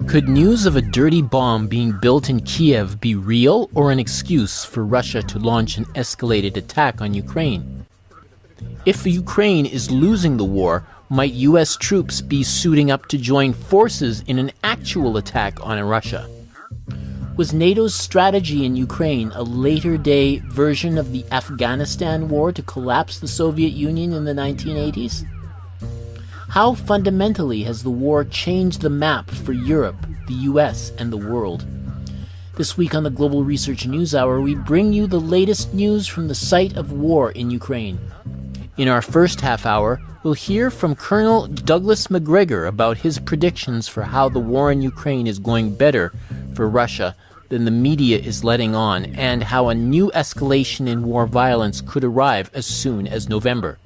Could news of a dirty bomb being built in Kiev be real or an excuse for Russia to launch an escalated attack on Ukraine? If Ukraine is losing the war, might U.S. troops be suiting up to join forces in an actual attack on Russia? Was NATO's strategy in Ukraine a later-day version of the Afghanistan war to collapse the Soviet Union in the 1980s? How fundamentally has the war changed the map for Europe, the US, and the world? This week on the Global Research News Hour, we bring you the latest news from the site of war in Ukraine. In our first half hour, we'll hear from Colonel Douglas McGregor about his predictions for how the war in Ukraine is going better for Russia than the media is letting on, and how a new escalation in war violence could arrive as soon as November.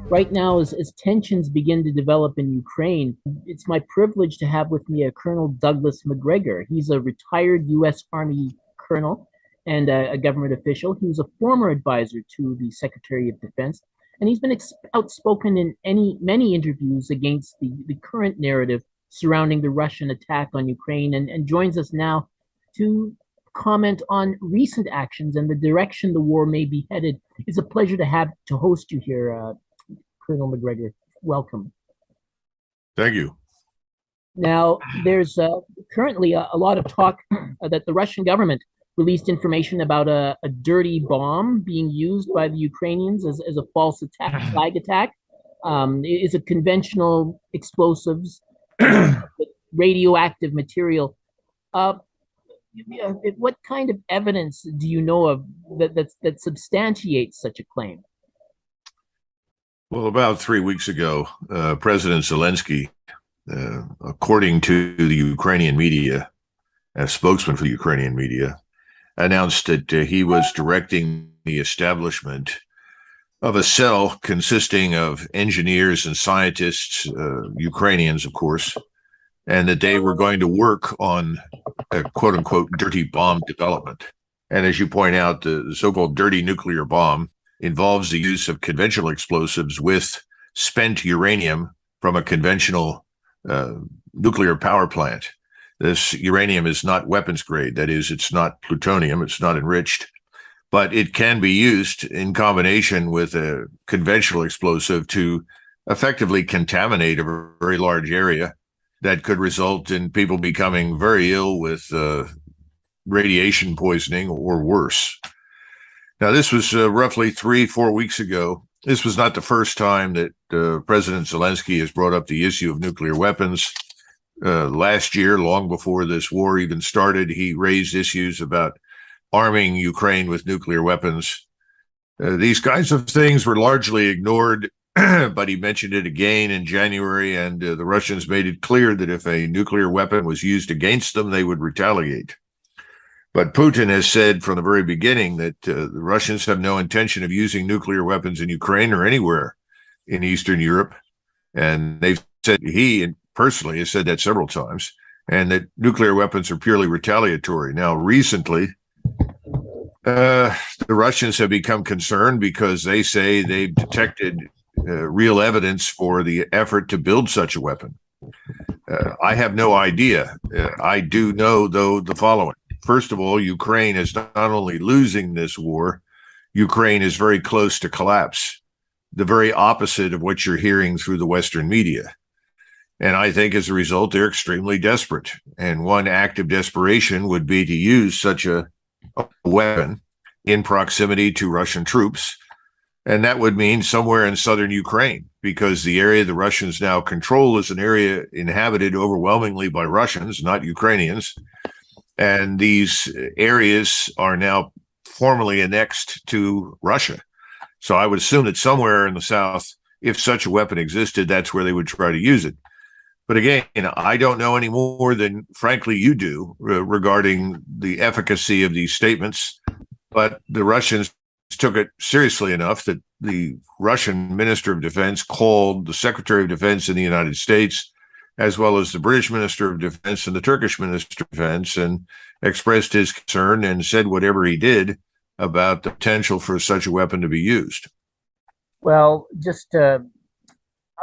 Right now, as tensions begin to develop in Ukraine, it's my privilege to have with me Colonel Douglas McGregor. He's a retired U.S. Army colonel and a government official. He was a former advisor to the Secretary of Defense, and he's been outspoken in many interviews against the current narrative surrounding the Russian attack on Ukraine, and joins us now to comment on recent actions and the direction the war may be headed. It's a pleasure to host you here, Colonel McGregor. Welcome. Thank you. Now, there's currently a lot of talk that the Russian government released information about a dirty bomb being used by the Ukrainians as a false attack, flag attack. It's a conventional explosives with radioactive material. What kind of evidence do you know of that substantiates such a claim? Well, about 3 weeks ago, President Zelensky, according to the Ukrainian media, as spokesman for the Ukrainian media, announced that he was directing the establishment of a cell consisting of engineers and scientists, Ukrainians, of course, and that they were going to work on a quote-unquote dirty bomb development. And as you point out, the so-called dirty nuclear bomb involves the use of conventional explosives with spent uranium from a conventional nuclear power plant. This uranium is not weapons grade. That is, it's not plutonium, it's not enriched, but it can be used in combination with a conventional explosive to effectively contaminate a very large area that could result in people becoming very ill with radiation poisoning or worse. Now, this was roughly 3-4 weeks ago. This was not the first time that President Zelensky has brought up the issue of nuclear weapons. Last year, long before this war even started, he raised issues about arming Ukraine with nuclear weapons. These kinds of things were largely ignored, but he mentioned it again in January, and the Russians made it clear that if a nuclear weapon was used against them, they would retaliate. But Putin has said from the very beginning that the Russians have no intention of using nuclear weapons in Ukraine or anywhere in Eastern Europe. And they've said, he personally has said that several times, and that nuclear weapons are purely retaliatory. Now, recently, the Russians have become concerned because they say they've detected real evidence for the effort to build such a weapon. I have no idea. I do know, though, the following. First of all, Ukraine is not only losing this war, Ukraine is very close to collapse, the very opposite of what you're hearing through the Western media. And I think as a result, they're extremely desperate. And one act of desperation would be to use such a weapon in proximity to Russian troops. And that would mean somewhere in southern Ukraine, because the area the Russians now control is an area inhabited overwhelmingly by Russians, not Ukrainians. And these areas are now formally annexed to Russia. So I would assume that somewhere in the south, if such a weapon existed, that's where they would try to use it. But again, I don't know any more than, frankly, you do regarding the efficacy of these statements. But the Russians took it seriously enough that the Russian Minister of Defense called the Secretary of Defense in the United States, as well as the British Minister of Defense and the Turkish Minister of Defense, and expressed his concern and said whatever he did about the potential for such a weapon to be used. Well, just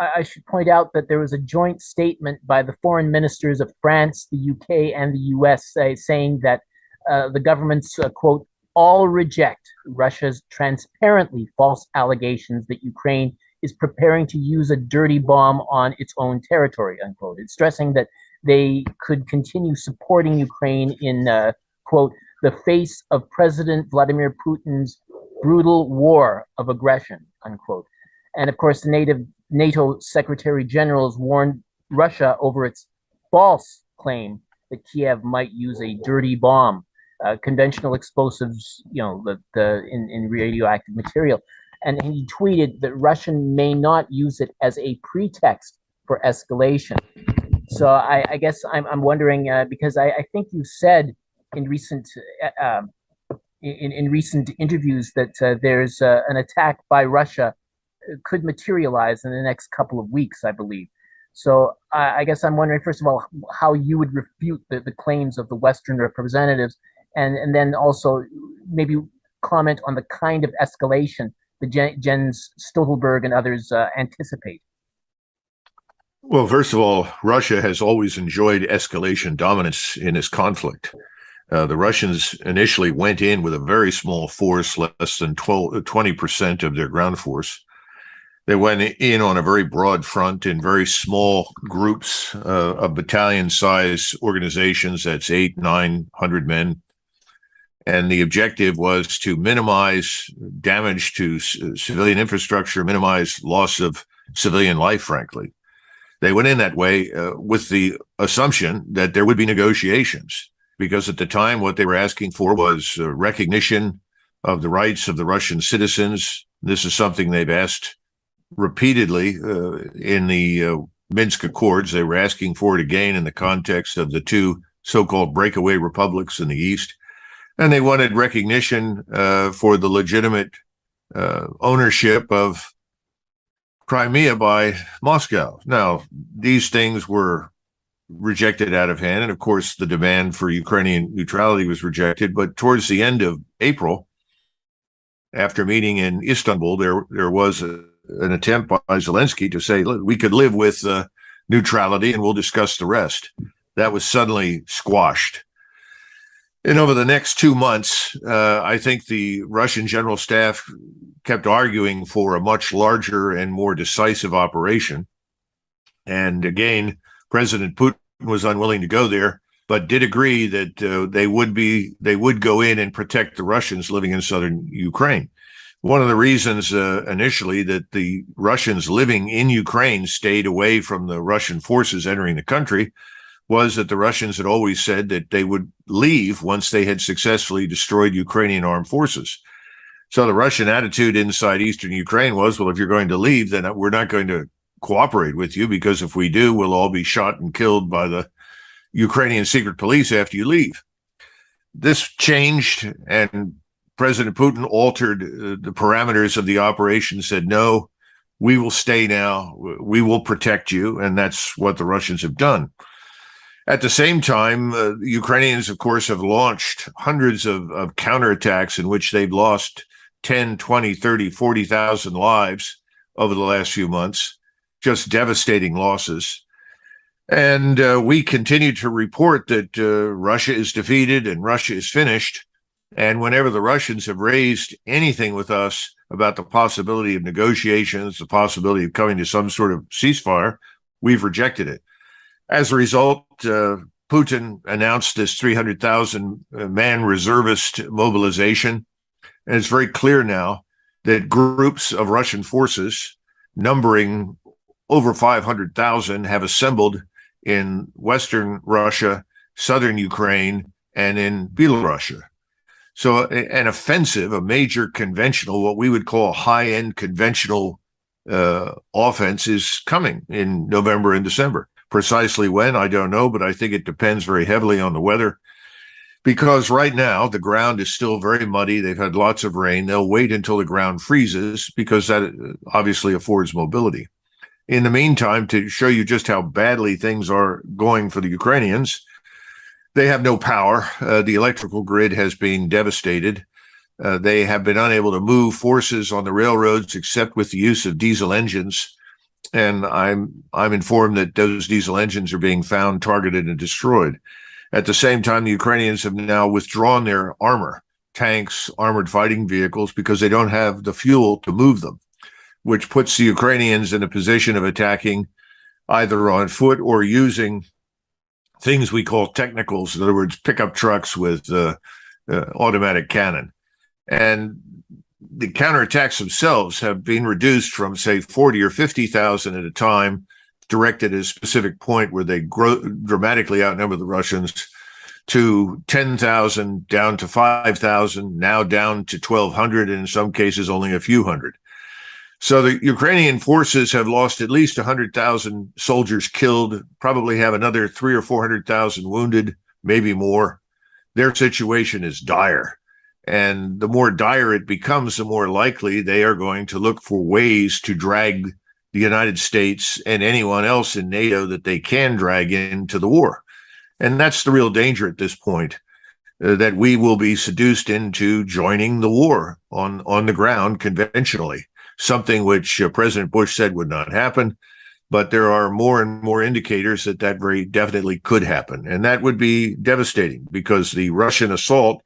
I should point out that there was a joint statement by the foreign ministers of France, the UK, and the US saying that the governments, quote, all reject Russia's transparently false allegations that Ukraine is preparing to use a dirty bomb on its own territory, unquote. It's stressing that they could continue supporting Ukraine in, quote, the face of President Vladimir Putin's brutal war of aggression, unquote. And of course, the NATO Secretary General has warned Russia over its false claim that Kiev might use a dirty bomb, conventional explosives, in radioactive material. And he tweeted that Russia may not use it as a pretext for escalation. So I guess I'm wondering, because I think you said in recent in recent interviews that there's an attack by Russia could materialize in the next couple of weeks, I believe. So I guess I'm wondering, first of all, how you would refute the claims of the Western representatives, and then also maybe comment on the kind of escalation that Jens Stoltenberg and others anticipate. Well, first of all, Russia has always enjoyed escalation dominance in this conflict. The Russians initially went in with a very small force, less than 20% of their ground force. They went in on a very broad front in very small groups of battalion-size organizations. That's 800-900 men. And the objective was to minimize damage to civilian infrastructure, minimize loss of civilian life, frankly. They went in that way with the assumption that there would be negotiations, because at the time what they were asking for was recognition of the rights of the Russian citizens. This is something they've asked repeatedly in the Minsk Accords. They were asking for it again in the context of the two so-called breakaway republics in the East. And they wanted recognition for the legitimate ownership of Crimea by Moscow. Now, these things were rejected out of hand. And of course, the demand for Ukrainian neutrality was rejected. But towards the end of April, after meeting in Istanbul, there was an attempt by Zelensky to say, look, we could live with neutrality and we'll discuss the rest. That was suddenly squashed. And over the next 2 months, I think the Russian general staff kept arguing for a much larger and more decisive operation. And again, President Putin was unwilling to go there, but did agree that they would go in and protect the Russians living in southern Ukraine. One of the reasons initially that the Russians living in Ukraine stayed away from the Russian forces entering the country was that the Russians had always said that they would leave once they had successfully destroyed Ukrainian armed forces. So the Russian attitude inside eastern Ukraine was, well, if you're going to leave, then we're not going to cooperate with you, because if we do, we'll all be shot and killed by the Ukrainian secret police after you leave. This changed, and President Putin altered the parameters of the operation, said, no, we will stay now, we will protect you, and that's what the Russians have done. At the same time, the Ukrainians, of course, have launched hundreds of counterattacks in which they've lost 10, 20, 30, 40,000 lives over the last few months, just devastating losses. And we continue to report that Russia is defeated and Russia is finished. And whenever the Russians have raised anything with us about the possibility of negotiations, the possibility of coming to some sort of ceasefire, we've rejected it. As a result, Putin announced this 300,000 man reservist mobilization. And it's very clear now that groups of Russian forces numbering over 500,000 have assembled in Western Russia, southern Ukraine, and in Belarus. So an offensive, a major conventional, what we would call a high-end conventional offense is coming in November and December. Precisely when, I don't know, but I think it depends very heavily on the weather, because right now the ground is still very muddy. They've had lots of rain. They'll wait until the ground freezes, because that obviously affords mobility. In the meantime, to show you just how badly things are going for the Ukrainians, they have no power. The electrical grid has been devastated. They have been unable to move forces on the railroads except with the use of diesel engines. and I'm informed that those diesel engines are being found, targeted, and destroyed. At the same time, the Ukrainians have now withdrawn their armor, tanks, armored fighting vehicles, because they don't have the fuel to move them, which puts the Ukrainians in a position of attacking either on foot or using things we call technicals, in other words, pickup trucks with automatic cannon. And the counterattacks themselves have been reduced from, say, 40 or 50,000 at a time, directed at a specific point where they dramatically outnumber the Russians, to 10,000, down to 5,000, now down to 1,200, and in some cases only a few hundred. So the Ukrainian forces have lost at least 100,000 soldiers killed, probably have another 300,000 or 400,000 wounded, maybe more. Their situation is dire. And the more dire it becomes, the more likely they are going to look for ways to drag the United States and anyone else in NATO that they can drag into the war. And that's the real danger at this point, that we will be seduced into joining the war on the ground conventionally, something which President Bush said would not happen. But there are more and more indicators that that very definitely could happen. And that would be devastating, because the Russian assault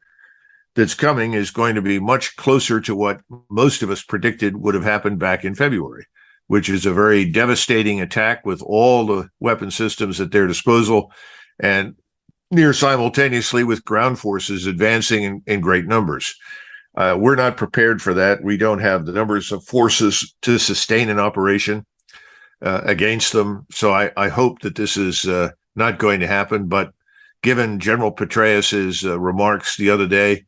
that's coming is going to be much closer to what most of us predicted would have happened back in February, which is a very devastating attack with all the weapon systems at their disposal, and near simultaneously with ground forces advancing in great numbers. We're not prepared for that. We don't have the numbers of forces to sustain an operation against them. So I hope that this is not going to happen. But given General Petraeus's remarks the other day,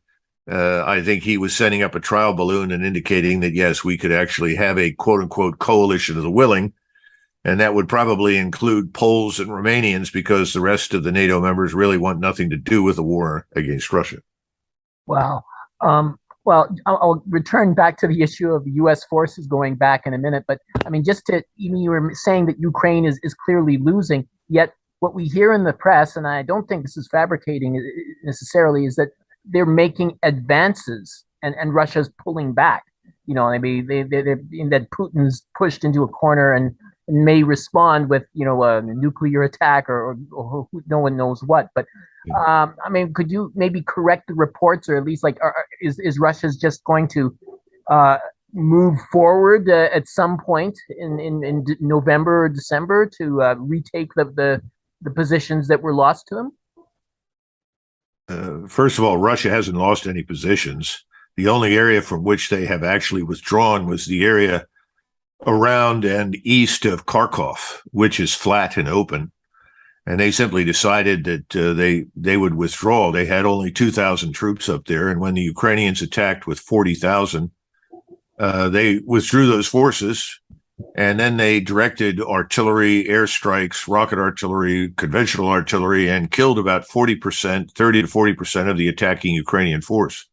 I think he was setting up a trial balloon and indicating that, yes, we could actually have a quote unquote coalition of the willing. And that would probably include Poles and Romanians, because the rest of the NATO members really want nothing to do with the war against Russia. Wow. Well, I'll return back to the issue of U.S. forces going back in a minute. But I mean, you were saying that Ukraine is clearly losing, yet what we hear in the press, and I don't think this is fabricating necessarily, is that they're making advances and Russia's pulling back. You know, I mean, that Putin's pushed into a corner and may respond with, a nuclear attack or no one knows what. But I mean, could you maybe correct the reports, or at least is Russia's just going to move forward at some point in November or December to retake the positions that were lost to them? First of all, Russia hasn't lost any positions. The only area from which they have actually withdrawn was the area around and east of Kharkov, which is flat and open. And they simply decided that they would withdraw. They had only 2,000 troops up there. And when the Ukrainians attacked with 40,000, they withdrew those forces. And then they directed artillery, airstrikes, rocket artillery, conventional artillery, and killed about 40%, 30 to 40% of the attacking Ukrainian force.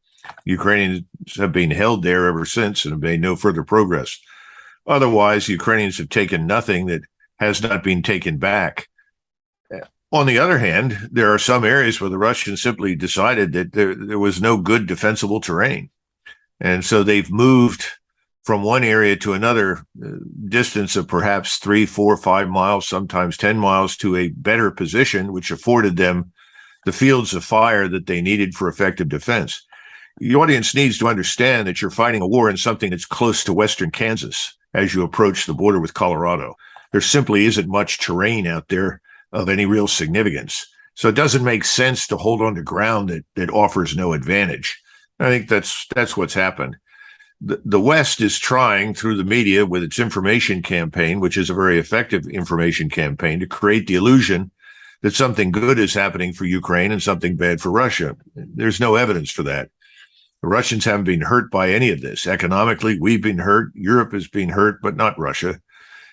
Ukrainians have been held there ever since and have made no further progress. Otherwise, Ukrainians have taken nothing that has not been taken back. On the other hand, there are some areas where the Russians simply decided that there was no good defensible terrain. And so they've moved from one area to another, distance of perhaps 3, 4, 5 miles, sometimes 10 miles, to a better position, which afforded them the fields of fire that they needed for effective defense. The audience needs to understand that you're fighting a war in something that's close to western Kansas as you approach the border with Colorado. There simply isn't much terrain out there of any real significance. So it doesn't make sense to hold on to ground that offers no advantage. I think that's what's happened. The West is trying, through the media with its information campaign, which is a very effective information campaign, to create the illusion that something good is happening for Ukraine and something bad for Russia. There's no evidence for that. The Russians haven't been hurt by any of this. Economically, we've been hurt. Europe has been hurt, but not Russia.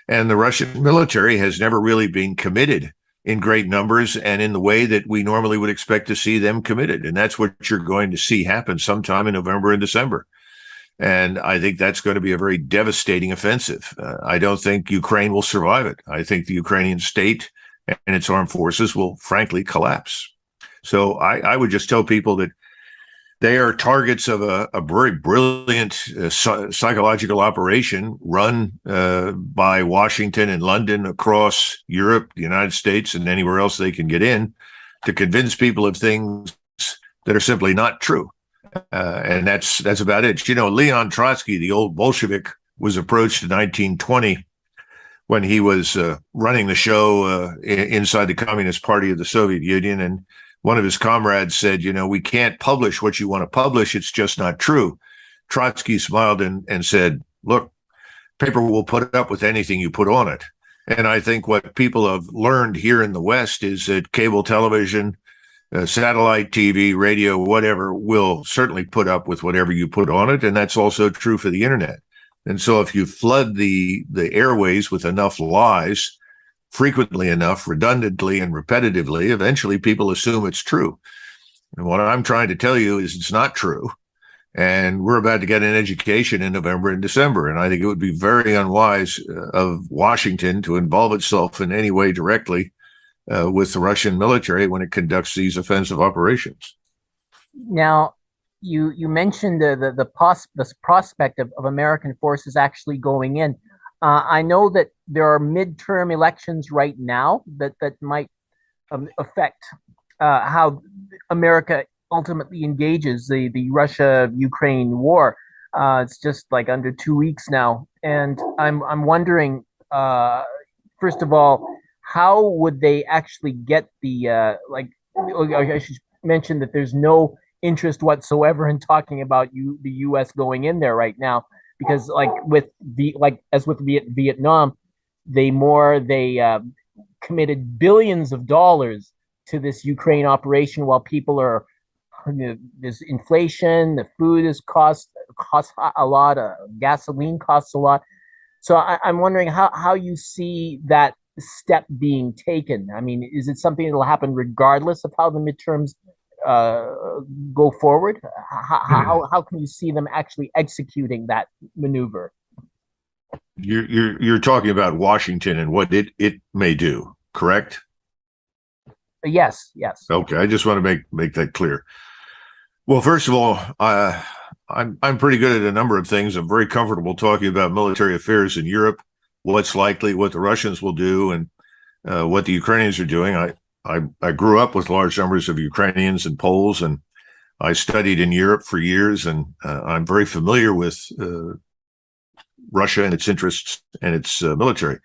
And the Russian military has never really been committed in great numbers and in the way that we normally would expect to see them committed. And that's what you're going to see happen sometime in November and December. And I think that's going to be a very devastating offensive. I don't think Ukraine will survive it. I think the Ukrainian state and its armed forces will frankly collapse. So I would just tell people that They are targets of a very brilliant psychological operation run by Washington and London across Europe, the United States, and anywhere else they can get in to convince people of things that are simply not true. And that's about it. You know, Leon Trotsky, the old Bolshevik, was approached in 1920 when he was running the show inside the Communist Party of the Soviet Union. And one of his comrades said, you know, we can't publish what you want to publish. It's just not true. Trotsky smiled and said, look, paper will put up with anything you put on it. And I think what people have learned here in the West is that cable television, satellite TV, radio, whatever, will certainly put up with whatever you put on it. And that's also true for the internet. And so if you flood the airways with enough lies, frequently enough, redundantly and repetitively, eventually people assume it's true. And what I'm trying to tell you is it's not true. And we're about to get an education in November and December. And I think it would be very unwise of Washington to involve itself in any way directly with the Russian military when it conducts these offensive operations. Now, you mentioned the prospect of American forces actually going in. I know that there are midterm elections right now that might affect how America ultimately engages the Russia-Ukraine war. It's just like under 2 weeks now, and I'm wondering, first of all, how would they actually get the I should mention that there's no interest whatsoever in talking about the U.S. going in there right now. Because as with Vietnam, they committed billions of dollars to this Ukraine operation while people are, there's inflation, the food costs a lot, gasoline costs a lot. So I'm wondering how you see that step being taken. I mean, is it something that will happen regardless of how the midterms go forward? How can you see them actually executing that maneuver? You're talking about Washington and what it may do, correct? Yes. Okay, I just want to make that clear. Well, first of all, I'm pretty good at a number of things. I'm very comfortable talking about military affairs in Europe, what's likely, what the Russians will do, and what the Ukrainians are doing. I grew up with large numbers of Ukrainians and Poles, and I studied in Europe for years, and I'm very familiar with Russia and its interests and its military.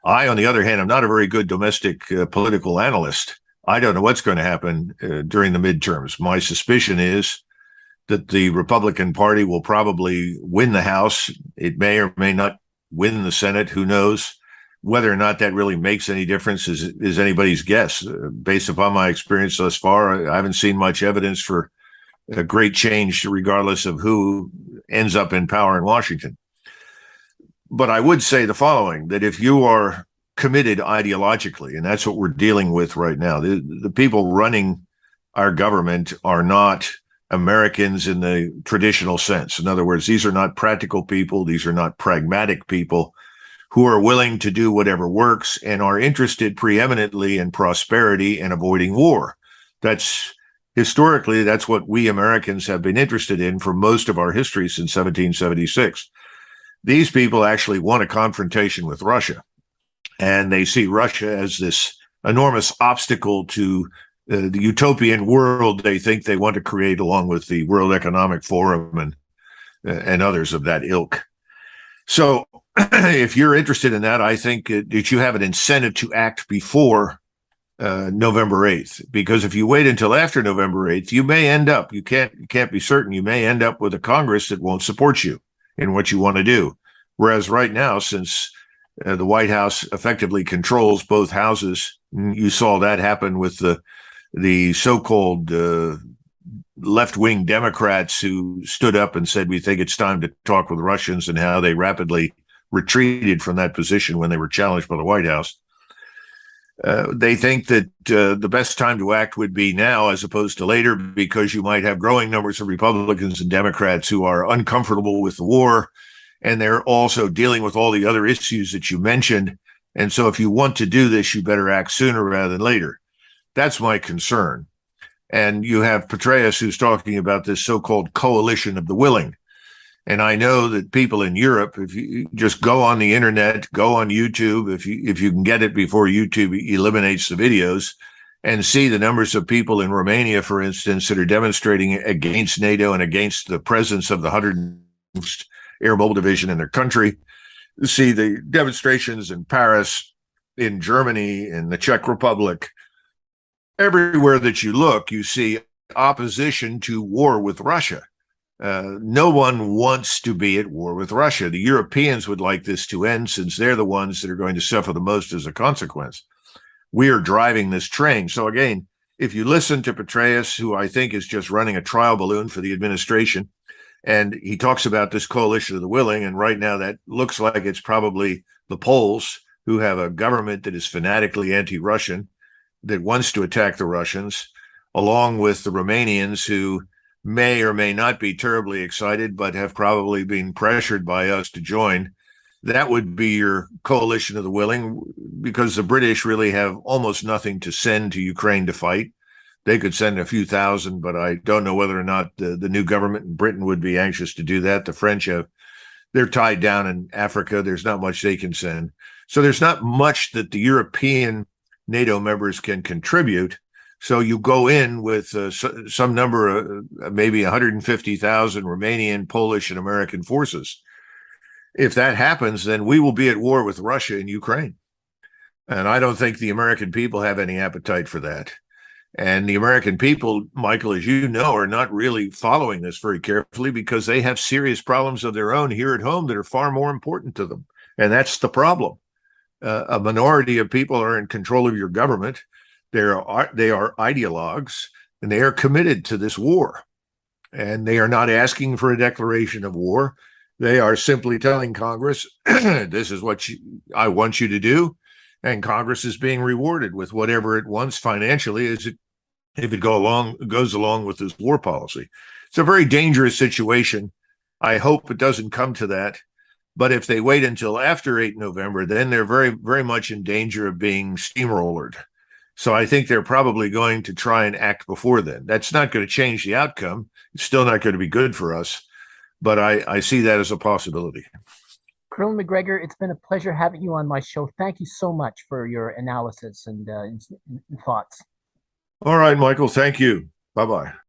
I, on the other hand, am not a very good domestic political analyst. I don't know what's going to happen during the midterms. My suspicion is that the Republican Party will probably win the House. It may or may not win the Senate. Who knows? Whether or not that really makes any difference is anybody's guess. Based upon my experience thus far, I haven't seen much evidence for a great change, regardless of who ends up in power in Washington. But I would say the following, that if you are committed ideologically, and that's what we're dealing with right now, the people running our government are not Americans in the traditional sense. In other words, these are not practical people. These are not pragmatic people who are willing to do whatever works and are interested preeminently in prosperity and avoiding war. Historically, that's what we Americans have been interested in for most of our history since 1776. These people actually want a confrontation with Russia, and they see Russia as this enormous obstacle to the utopian world they think they want to create, along with the World Economic Forum and others of that ilk. So if you're interested in that, I think that you have an incentive to act before November 8th, because if you wait until after November 8th, you may end up, you can't be certain, you may end up with a Congress that won't support you in what you want to do. Whereas right now, since the White House effectively controls both houses, you saw that happen with the so-called left-wing Democrats who stood up and said, we think it's time to talk with Russians, and how they rapidly retreated from that position when they were challenged by the White House. They think that the best time to act would be now as opposed to later, because you might have growing numbers of Republicans and Democrats who are uncomfortable with the war, and they're also dealing with all the other issues that you mentioned. And so if you want to do this, you better act sooner rather than later. That's my concern. And you have Petraeus who's talking about this so-called coalition of the willing. And I know that people in Europe, if you just go on the internet, go on YouTube, if you can get it before YouTube eliminates the videos, and see the numbers of people in Romania, for instance, that are demonstrating against NATO and against the presence of the 101st Air Mobile Division in their country, see the demonstrations in Paris, in Germany, in the Czech Republic. Everywhere that you look, you see opposition to war with Russia. No one wants to be at war with Russia. The Europeans would like this to end since they're the ones that are going to suffer the most as a consequence. We are driving this train. So again, if you listen to Petraeus, who I think is just running a trial balloon for the administration, and he talks about this coalition of the willing, and right now that looks like it's probably the Poles, who have a government that is fanatically anti-Russian, that wants to attack the Russians, along with the Romanians, who may or may not be terribly excited, but have probably been pressured by us to join. That would be your coalition of the willing, because the British really have almost nothing to send to Ukraine to fight. They could send a few thousand, but I don't know whether or not the new government in Britain would be anxious to do that. The French they're tied down in Africa. There's not much they can send. So there's not much that the European NATO members can contribute. So you go in with some number, maybe 150,000 Romanian, Polish, and American forces. If that happens, then we will be at war with Russia and Ukraine. And I don't think the American people have any appetite for that. And the American people, Michael, as you know, are not really following this very carefully because they have serious problems of their own here at home that are far more important to them. And that's the problem. A minority of people are in control of your government. They are ideologues, and they are committed to this war. And they are not asking for a declaration of war. They are simply telling Congress, this is what I want you to do. And Congress is being rewarded with whatever it wants financially if it goes along with this war policy. It's a very dangerous situation. I hope it doesn't come to that. But if they wait until after 8 November, then they're very, very much in danger of being steamrollered. So I think they're probably going to try and act before then. That's not going to change the outcome. It's still not going to be good for us. But I see that as a possibility. Colonel McGregor, it's been a pleasure having you on my show. Thank you so much for your analysis and thoughts. All right, Michael. Thank you. Bye-bye.